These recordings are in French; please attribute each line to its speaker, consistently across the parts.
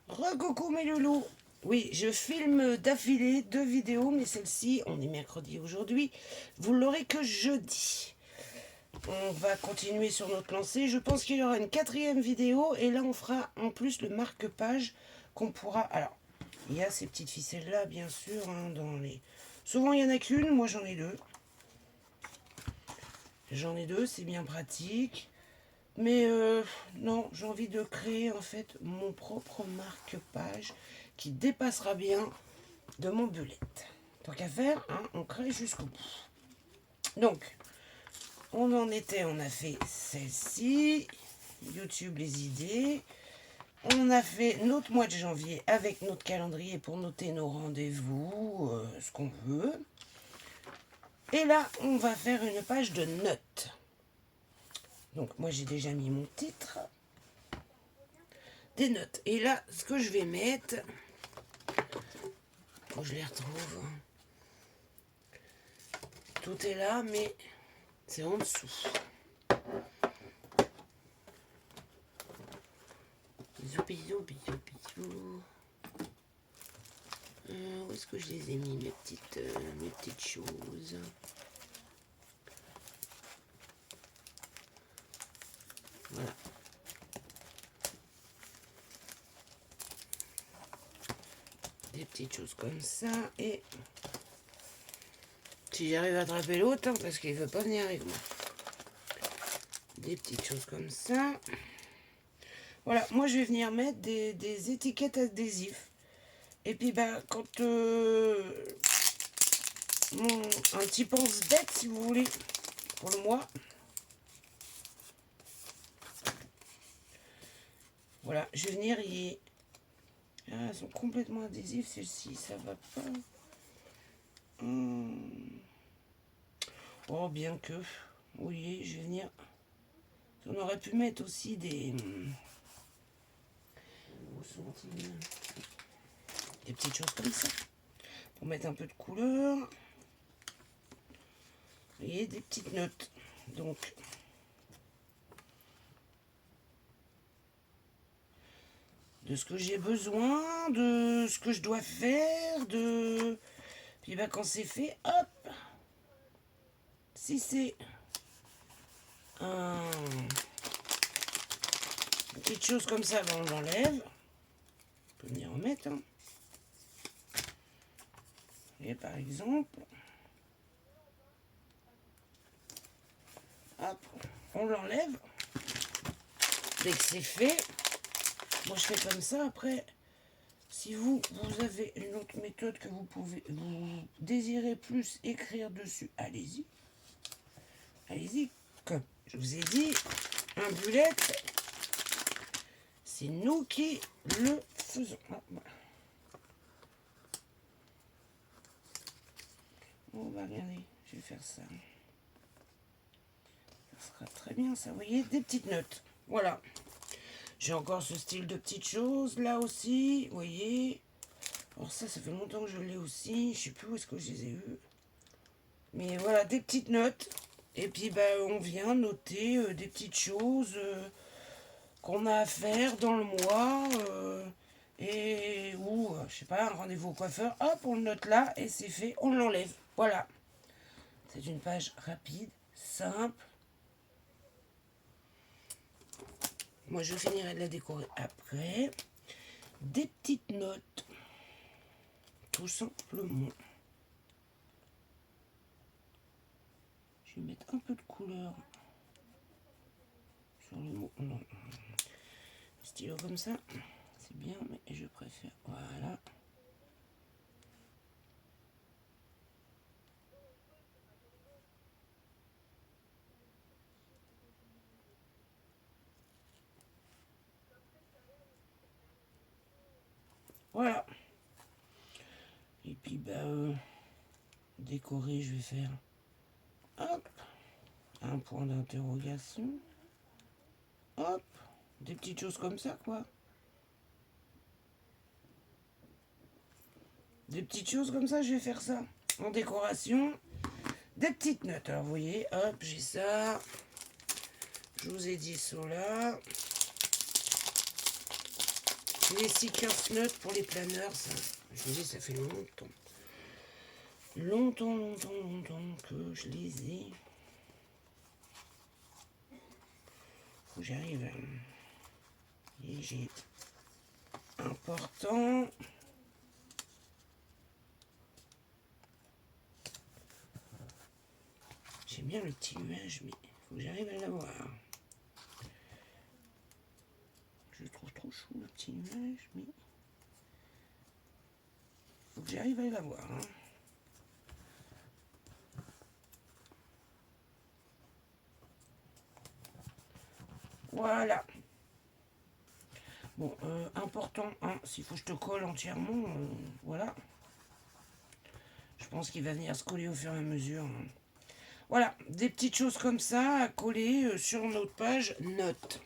Speaker 1: Re-coucou mes loulous. Oui, je filme d'affilée 2 vidéos, mais celle-ci, on est mercredi aujourd'hui, vous l'aurez que jeudi. On va continuer sur notre lancée. Je pense qu'il y aura une 4e vidéo, et là on fera en plus le marque-page qu'on pourra... Alors, il y a ces petites ficelles-là, bien sûr, hein, dans les... Souvent il n'y en a qu'une, moi j'en ai 2. J'en ai 2, c'est bien pratique. Mais non, j'ai envie de créer en fait mon propre marque-page qui dépassera bien de mon bullet. Tant qu'à faire, hein, on crée jusqu'au bout. Donc, on en était, on a fait celle-ci, YouTube les idées. On a fait notre mois de janvier avec notre calendrier pour noter nos rendez-vous, ce qu'on veut. Et là, on va faire une page de notes. Donc moi j'ai déjà mis mon titre, des notes. Et là, ce que je vais mettre, faut que je les retrouve. Tout est là, mais c'est en dessous. Bisous, bisous, bisous, bisous. Où est-ce que je les ai mis, mes petites choses? Voilà. Des petites choses comme ça. Et si j'arrive à attraper l'autre, hein, parce qu'il ne veut pas venir avec moi. Des petites choses comme ça. Voilà, moi je vais venir mettre des étiquettes adhésives. Et puis bah, quand un petit pense-bête, si vous voulez, pour le mois. Voilà, je vais venir y... Ah, elles sont complètement adhésives, celles-ci, ça va pas. Oh, bien que, oui, je vais venir... On aurait pu mettre aussi des... Où sont-ils? Des petites choses comme ça, pour mettre un peu de couleur. Vous voyez, des petites notes. Donc, de ce que j'ai besoin, de ce que je dois faire, de... Puis bah, quand c'est fait, hop. Si c'est une petite chose comme ça, ben on l'enlève. On peut venir en mettre. Hein. Et par exemple, hop, on l'enlève. Dès que c'est fait, moi je fais comme ça. Après, si vous avez une autre méthode que vous désirez plus écrire dessus, allez-y. Allez-y. Comme je vous ai dit, un bullet, c'est nous qui le faisons. Ah, voilà. On va regarder, je vais faire ça. Ça sera très bien ça, vous voyez, des petites notes. Voilà. J'ai encore ce style de petites choses, là aussi, vous voyez. Alors ça fait longtemps que je l'ai aussi. Je sais plus où est-ce que je les ai eues. Mais voilà, des petites notes. Et puis, ben, on vient noter des petites choses qu'on a à faire dans le mois. Ou, je sais pas, un rendez-vous au coiffeur. Hop, on le note là et c'est fait. On l'enlève. Voilà. C'est une page rapide, simple. Moi, je finirai de la décorer après. Des petites notes. Tout simplement. Je vais mettre un peu de couleur sur le mot. Non. Stylo comme ça, c'est bien, mais je préfère. Voilà. Voilà. Et puis, décorer, je vais faire hop, un point d'interrogation. Hop, des petites choses comme ça, quoi. Des petites choses comme ça, je vais faire ça en décoration. Des petites notes. Alors, vous voyez, hop, j'ai ça. Je vous ai dit cela. J'ai les stickers notes pour les planeurs. Ça. Je vous dis, ça fait longtemps. Longtemps que je les ai. Faut que j'arrive. Et j'ai important. J'aime bien le petit nuage, mais il faut que j'arrive à l'avoir. Je le trouve trop chou le petit nuage, mais il faut que j'arrive à l'avoir. Hein. Voilà. Bon, important, hein, s'il faut que je te colle entièrement, voilà. Je pense qu'il va venir se coller au fur et à mesure. Hein. Voilà, des petites choses comme ça à coller sur notre page notes.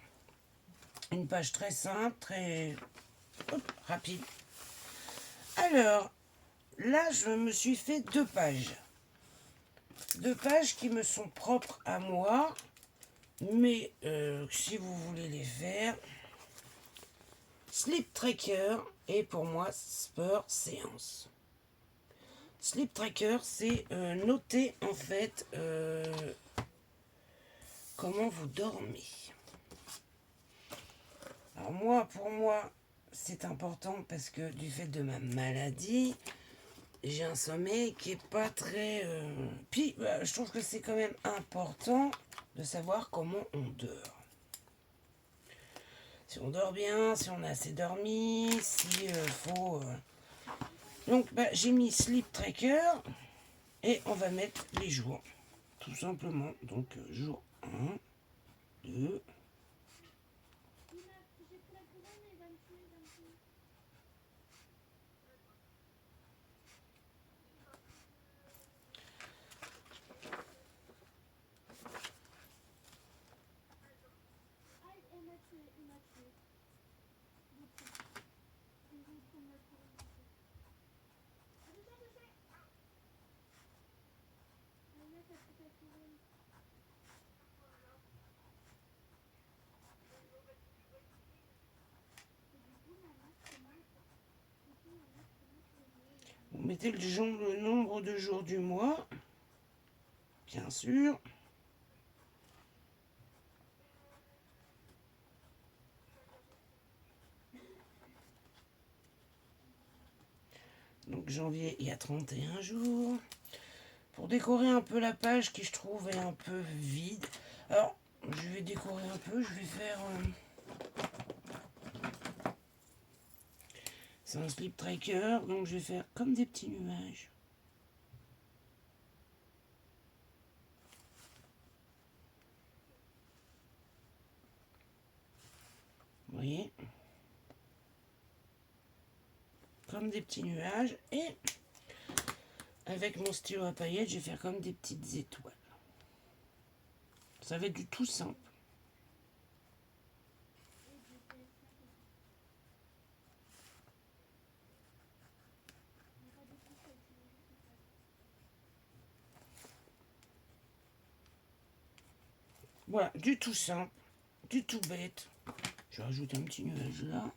Speaker 1: Une page très simple, très rapide. Alors, là, je me suis fait 2 pages. 2 pages qui me sont propres à moi. Mais si vous voulez les faire, Sleep Tracker et pour moi Sport Séance. Sleep Tracker, c'est noter en fait comment vous dormez. Alors moi, pour moi, c'est important parce que du fait de ma maladie, j'ai un sommeil qui est pas très... Puis, je trouve que c'est quand même important de savoir comment on dort. Si on dort bien, si on a assez dormi, si faut... Donc, j'ai mis Sleep Tracker et on va mettre les jours, tout simplement. Donc, jour 1, 2... Vous mettez le nombre de jours du mois, bien sûr. Donc janvier, il y a 31 jours. Pour décorer un peu la page qui je trouve est un peu vide. Alors, je vais décorer un peu, je vais faire... c'est un Sleep Tracker, donc je vais faire comme des petits nuages. Vous voyez? Comme des petits nuages. Et avec mon stylo à paillettes, je vais faire comme des petites étoiles. Ça va être du tout simple. Voilà, du tout simple, du tout bête. Je rajoute un petit nuage là.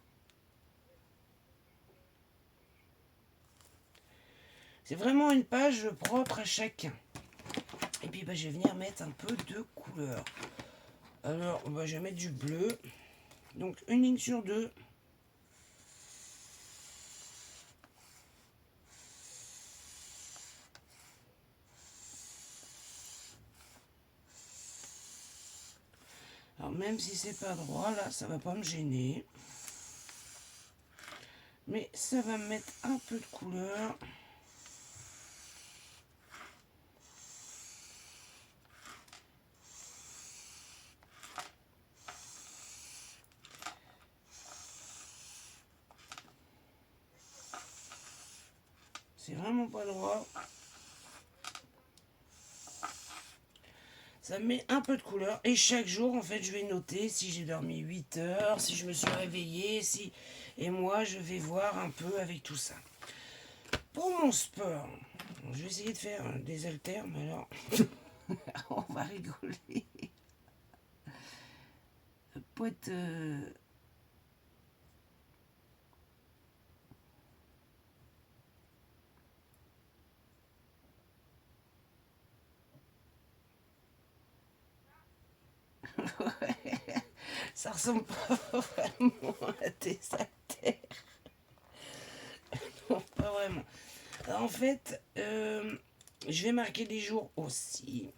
Speaker 1: C'est vraiment une page propre à chacun. Et puis je vais venir mettre un peu de couleur. Alors, je vais mettre du bleu. Donc, une ligne sur 2. Alors, même si c'est pas droit, là, ça va pas me gêner. Mais ça va me mettre un peu de couleur. C'est vraiment pas droit. Ça met un peu de couleur. Et chaque jour, en fait, je vais noter si j'ai dormi 8 heures, si je me suis réveillée, si... Et moi, je vais voir un peu avec tout ça. Pour mon sport, Je vais essayer de faire des haltères, mais alors, on va rigoler. Poète... Ça ressemble pas vraiment à des haltères. Non, pas vraiment. En fait, je vais marquer les jours aussi.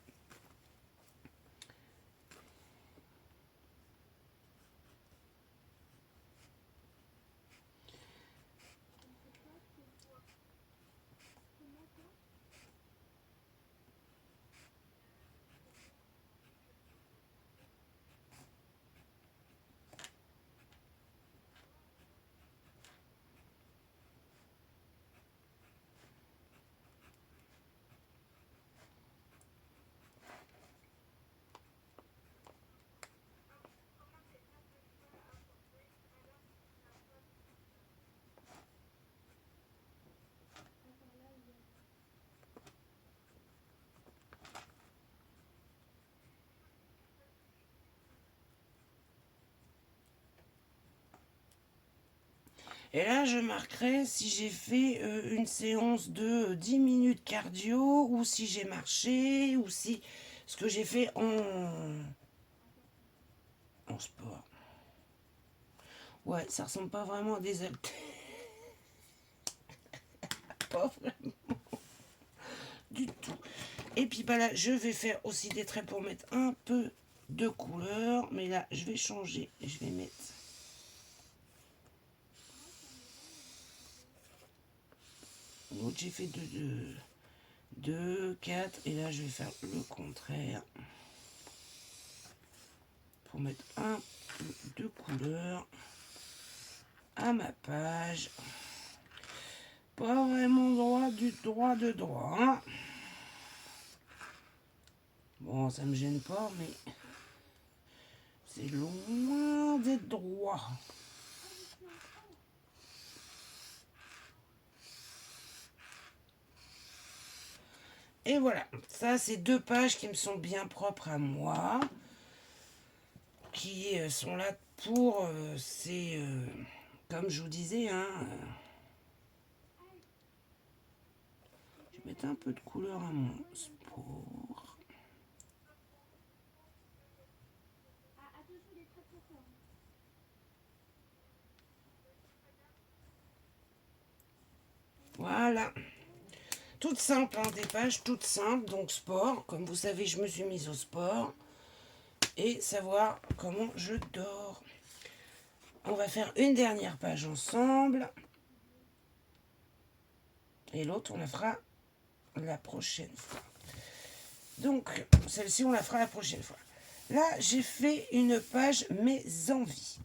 Speaker 1: Et là, je marquerai si j'ai fait une séance de 10 minutes cardio, ou si j'ai marché, ou si ce que j'ai fait en sport. Ouais, ça ressemble pas vraiment à des haltères. Pas vraiment du tout. Et puis bah là, je vais faire aussi des traits pour mettre un peu de couleur. Mais là, je vais changer. Je vais mettre... L'autre, j'ai fait 2, 4. Et là, je vais faire le contraire. Pour mettre un peu de couleur à ma page. Pas vraiment droit du droit de droit. Hein. Bon, ça me gêne pas, mais c'est loin d'être droit. Et voilà, ça c'est 2 pages qui me sont bien propres à moi, qui sont là pour ces... comme je vous disais, hein, je vais mettre un peu de couleur à mon sport. Voilà. Toutes simples, hein, des pages toutes simples, donc sport. Comme vous savez, je me suis mise au sport. Et savoir comment je dors. On va faire une dernière page ensemble. Et l'autre, on la fera la prochaine fois. Donc, celle-ci, on la fera la prochaine fois. Là, j'ai fait une page mes envies.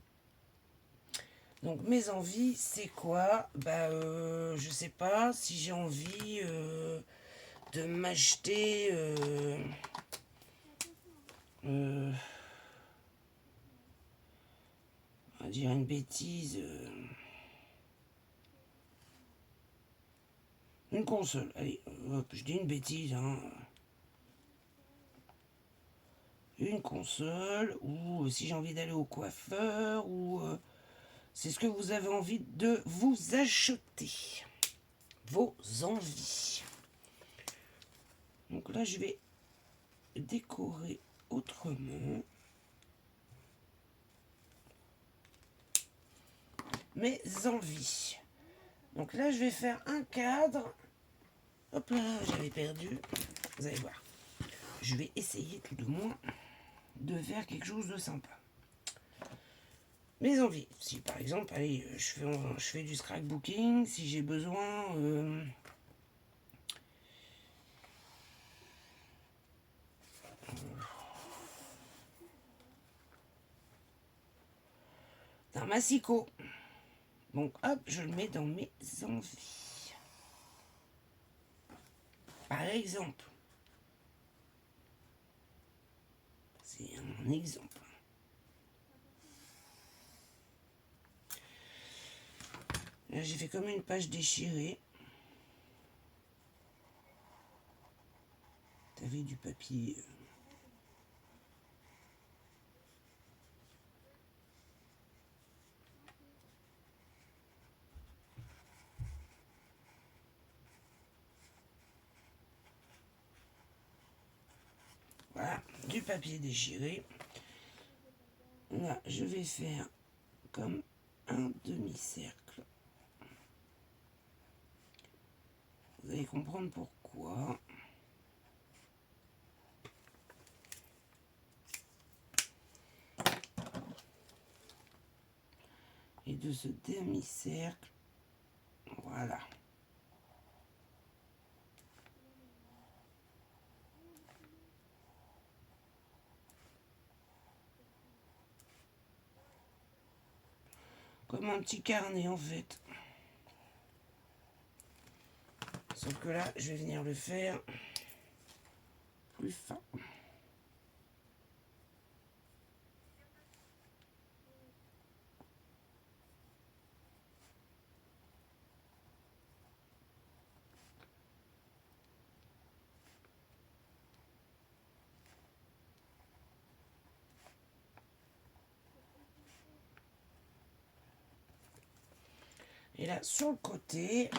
Speaker 1: Donc, mes envies, c'est quoi? Bah, je sais pas si j'ai envie de m'acheter... on va dire une bêtise... une console. Allez, hop, je dis une bêtise, hein. Une console, ou si j'ai envie d'aller au coiffeur, ou c'est ce que vous avez envie de vous acheter. Vos envies. Donc là, je vais décorer autrement. Mes envies. Donc là, je vais faire un cadre. Hop là, j'avais perdu. Vous allez voir. Je vais essayer tout de moins de faire quelque chose de sympa. Mes envies. Si par exemple, allez, je fais du scrapbooking, si j'ai besoin d'un massicot. Donc hop, je le mets dans mes envies. Par exemple. C'est un exemple. Là, j'ai fait comme une page déchirée. avait du papier. Voilà, du papier déchiré. Là, je vais faire comme un demi-cercle. Vous allez comprendre pourquoi. Et de ce demi-cercle, voilà. Comme un petit carnet en fait. Sauf que là, je vais venir le faire plus fin. Et là, sur le côté,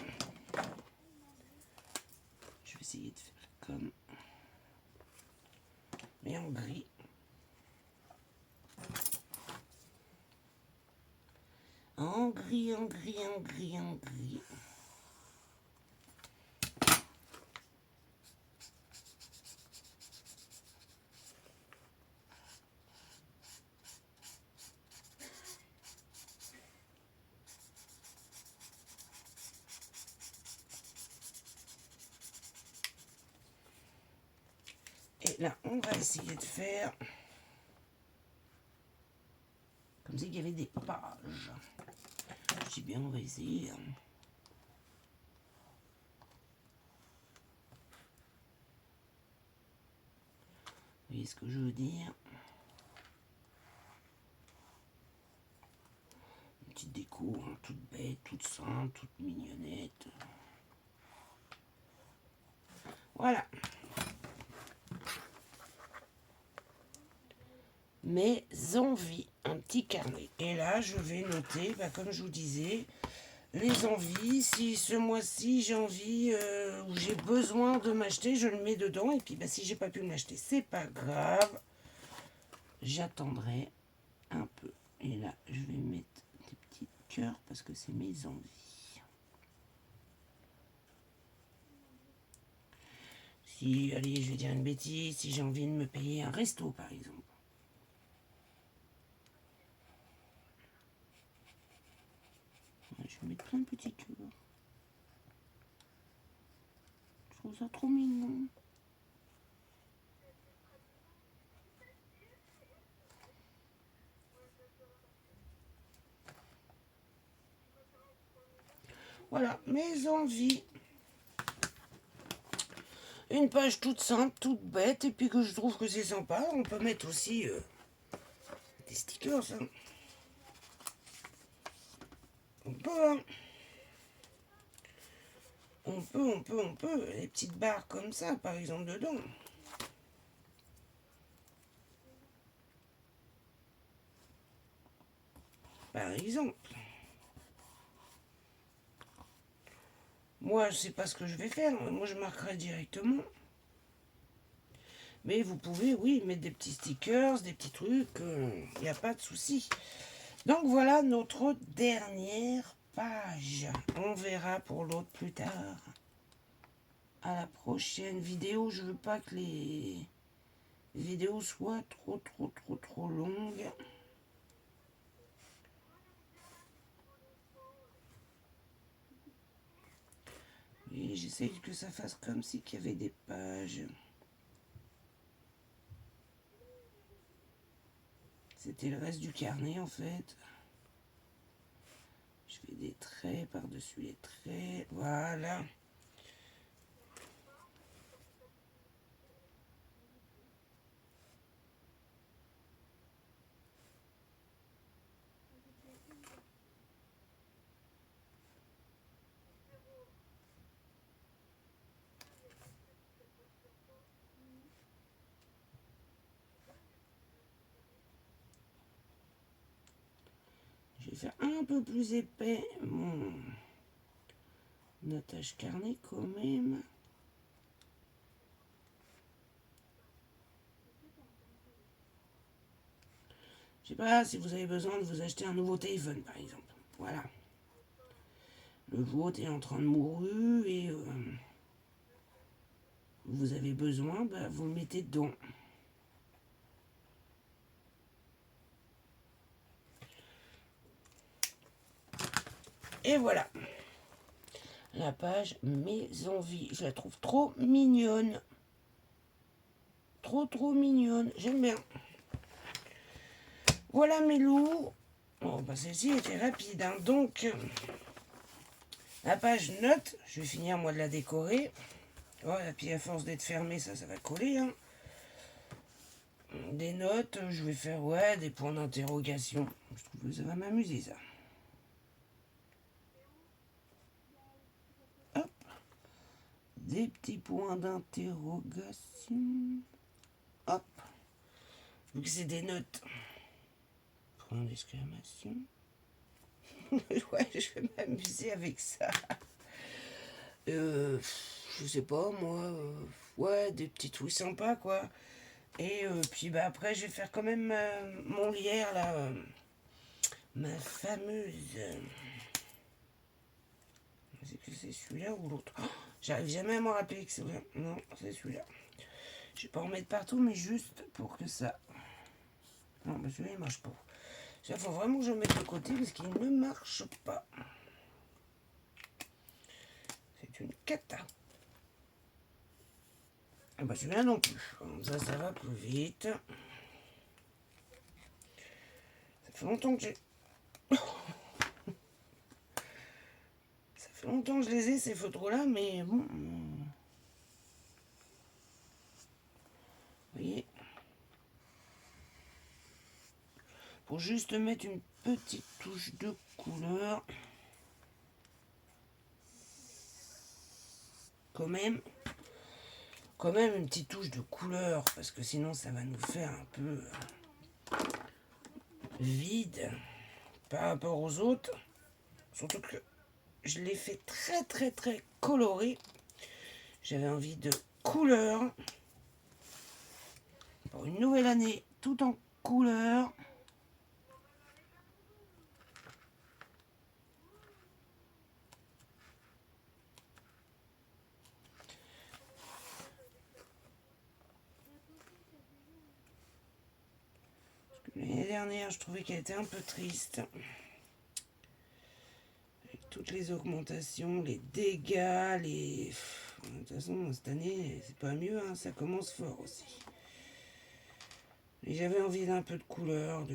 Speaker 1: je vais essayer de faire comme, mais en gris. En gris, en gris, en gris, en gris. Et là, on va essayer de faire comme s'il y avait des pages. Je dis bien, on va essayer. Vous voyez ce que je veux dire? Une petite déco, hein, toute bête, toute simple, toute mignonnette. Voilà. Mes envies, un petit carnet. Et là, je vais noter, comme je vous disais, les envies. Si ce mois-ci, j'ai envie ou j'ai besoin de m'acheter, je le mets dedans. Et puis, si j'ai pas pu m'acheter, c'est pas grave. J'attendrai un peu. Et là, je vais mettre des petits cœurs parce que c'est mes envies. Si, allez, je vais dire une bêtise, si j'ai envie de me payer un resto, par exemple. Je vais mettre plein de petits cœurs. Je trouve ça trop mignon. Voilà, mes envies. Une page toute simple, toute bête, et puis que je trouve que c'est sympa. On peut mettre aussi des stickers. Hein. On peut, hein. On peut. Les petites barres comme ça, par exemple, dedans. Par exemple. Moi, je sais pas ce que je vais faire. Moi, je marquerai directement. Mais vous pouvez, oui, mettre des petits stickers, des petits trucs. Il n'y a pas de souci. Donc, voilà notre dernière page. On verra pour l'autre plus tard. À la prochaine vidéo. Je veux pas que les vidéos soient trop longues. Et j'essaye que ça fasse comme si qu'il y avait des pages. C'était le reste du carnet en fait. Je fais des traits par-dessus les traits. Voilà. faire un peu plus épais mon attache carnet quand même. Je sais pas si vous avez besoin de vous acheter un nouveau téléphone par exemple. Voilà. Le vôtre est en train de mourir et vous avez besoin, bah, vous le mettez dedans. Et voilà. La page Mes envies. Je la trouve trop mignonne. Trop mignonne. J'aime bien. Voilà mes loups. Bon, bah celle-ci était rapide. Hein. Donc, la page notes, je vais finir moi de la décorer. Oh, et puis à force d'être fermée, ça va coller. Hein. Des notes, je vais faire des points d'interrogation. Je trouve que ça va m'amuser ça. Hop. Des petits points d'interrogation. Hop. Donc c'est des notes. Point d'exclamation. Ouais, je vais m'amuser avec ça. Je sais pas, moi. Ouais, des petits trucs sympas, quoi. Et puis, bah, après, je vais faire quand même mon lierre, là. Ma fameuse. Est-ce que c'est celui-là ou l'autre? Oh, j'arrive jamais à m'en rappeler que c'est vrai. Non, c'est celui-là. Je vais pas en mettre partout, mais juste pour que ça. Non, bah celui-là, il marche pas. Il faut vraiment que je le mette de côté parce qu'il ne marche pas. C'est une cata. Ah bah celui-là non plus. Ça va plus vite. Ça fait longtemps que j'ai... Ça fait longtemps que je les ai, ces photos-là, mais bon... Vous voyez, pour juste mettre une petite touche de couleur. Quand même une petite touche de couleur, parce que sinon ça va nous faire un peu vide par rapport aux autres. Surtout que je l'ai fait très coloré. J'avais envie de couleur pour une nouvelle année tout en couleur. L'année dernière, je trouvais qu'elle était un peu triste. Avec toutes les augmentations, les dégâts, les... De toute façon, cette année, c'est pas mieux, hein, ça commence fort aussi. Et j'avais envie d'un peu de couleur.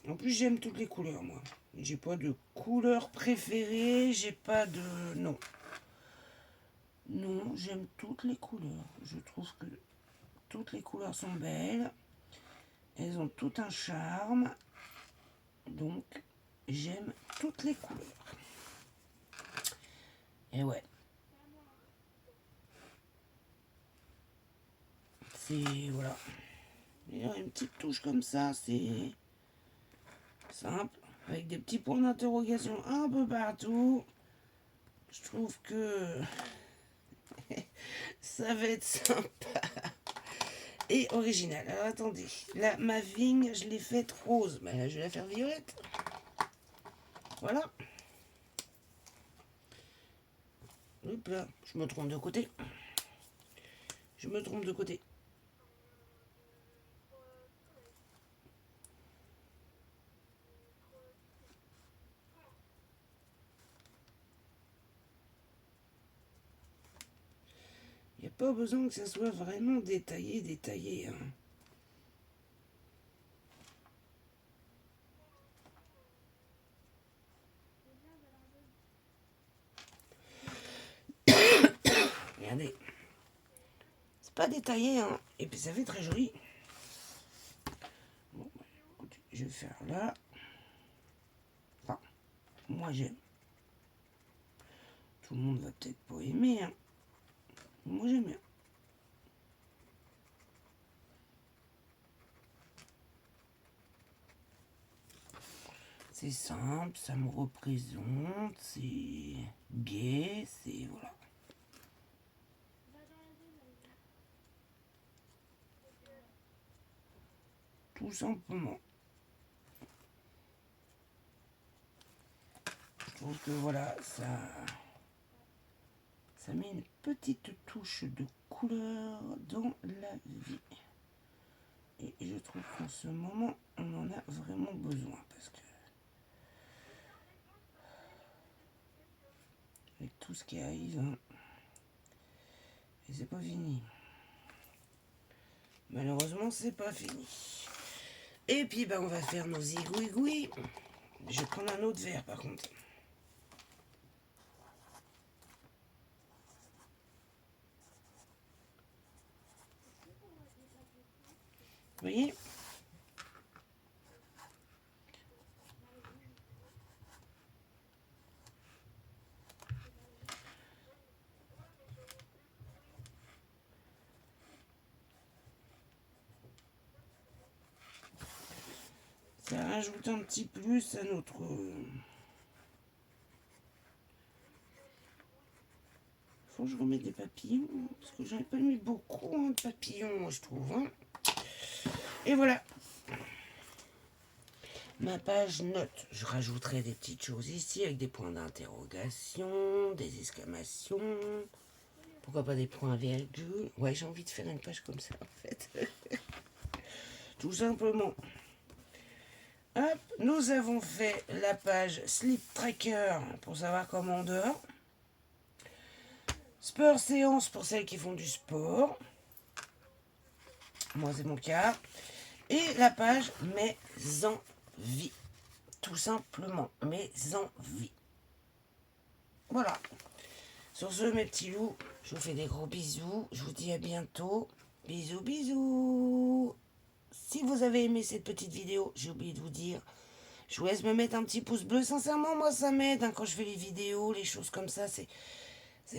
Speaker 1: En plus, j'aime toutes les couleurs, moi. J'ai pas de couleur préférée, j'ai pas de... Non. Non, j'aime toutes les couleurs. Je trouve que toutes les couleurs sont belles. Elles ont tout un charme. Donc, j'aime toutes les couleurs. Et ouais. C'est... Voilà. Et une petite touche comme ça, c'est simple. Avec des petits points d'interrogation un peu partout. Je trouve que ça va être sympa. Et original. Alors attendez, là ma vigne je l'ai faite rose, mais là je vais la faire violette. Voilà. Hop là, je me trompe de côté. Je me trompe de côté. Il n'y a pas besoin que ça soit vraiment détaillé. Hein. Regardez. C'est pas détaillé, hein. Et puis ça fait très joli. Bon, écoutez, je vais faire là. Enfin, moi j'aime. Tout le monde va peut-être pas aimer, hein. Moi j'aime bien. C'est simple, ça me représente, c'est gai, c'est voilà. Tout simplement. Je trouve que voilà, ça met une petite touche de couleur dans la vie. Et je trouve qu'en ce moment, on en a vraiment besoin parce que avec tout ce qui arrive, hein, et c'est pas fini. Malheureusement, c'est pas fini. Et puis, on va faire nos igouigouis. Je vais prendre un autre verre, par contre. Vous voyez ? Ça rajoute un petit plus à notre... Faut que je remette des papillons, parce que j'en ai pas mis beaucoup de papillons, moi, je trouve. Hein. Et voilà. Ma page note. Je rajouterai des petites choses ici, avec des points d'interrogation, des exclamations. Pourquoi pas des points-virgules. Ouais, j'ai envie de faire une page comme ça, en fait. Tout simplement. Hop, nous avons fait la page Sleep Tracker pour savoir comment on dort. Sport séance pour celles qui font du sport. Moi, c'est mon cas. Et la page Mes envies. Tout simplement, mes envies. Voilà. Sur ce, mes petits loups, je vous fais des gros bisous. Je vous dis à bientôt. Bisous, bisous. Si vous avez aimé cette petite vidéo, j'ai oublié de vous dire, je vous laisse me mettre un petit pouce bleu. Sincèrement, moi, ça m'aide quand je fais les vidéos, les choses comme ça. C'est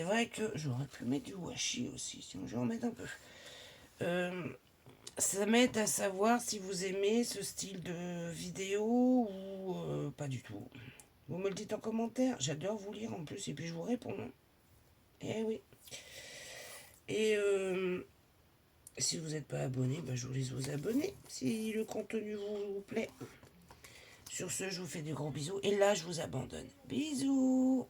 Speaker 1: vrai que j'aurais pu mettre du washi aussi, sinon je vais en mettre un peu. Ça m'aide à savoir si vous aimez ce style de vidéo ou pas du tout. Vous me le dites en commentaire, j'adore vous lire en plus et puis je vous réponds. Eh oui. Et si vous n'êtes pas abonné, je vous laisse vous abonner si le contenu vous plaît. Sur ce, je vous fais des gros bisous et là, je vous abandonne. Bisous.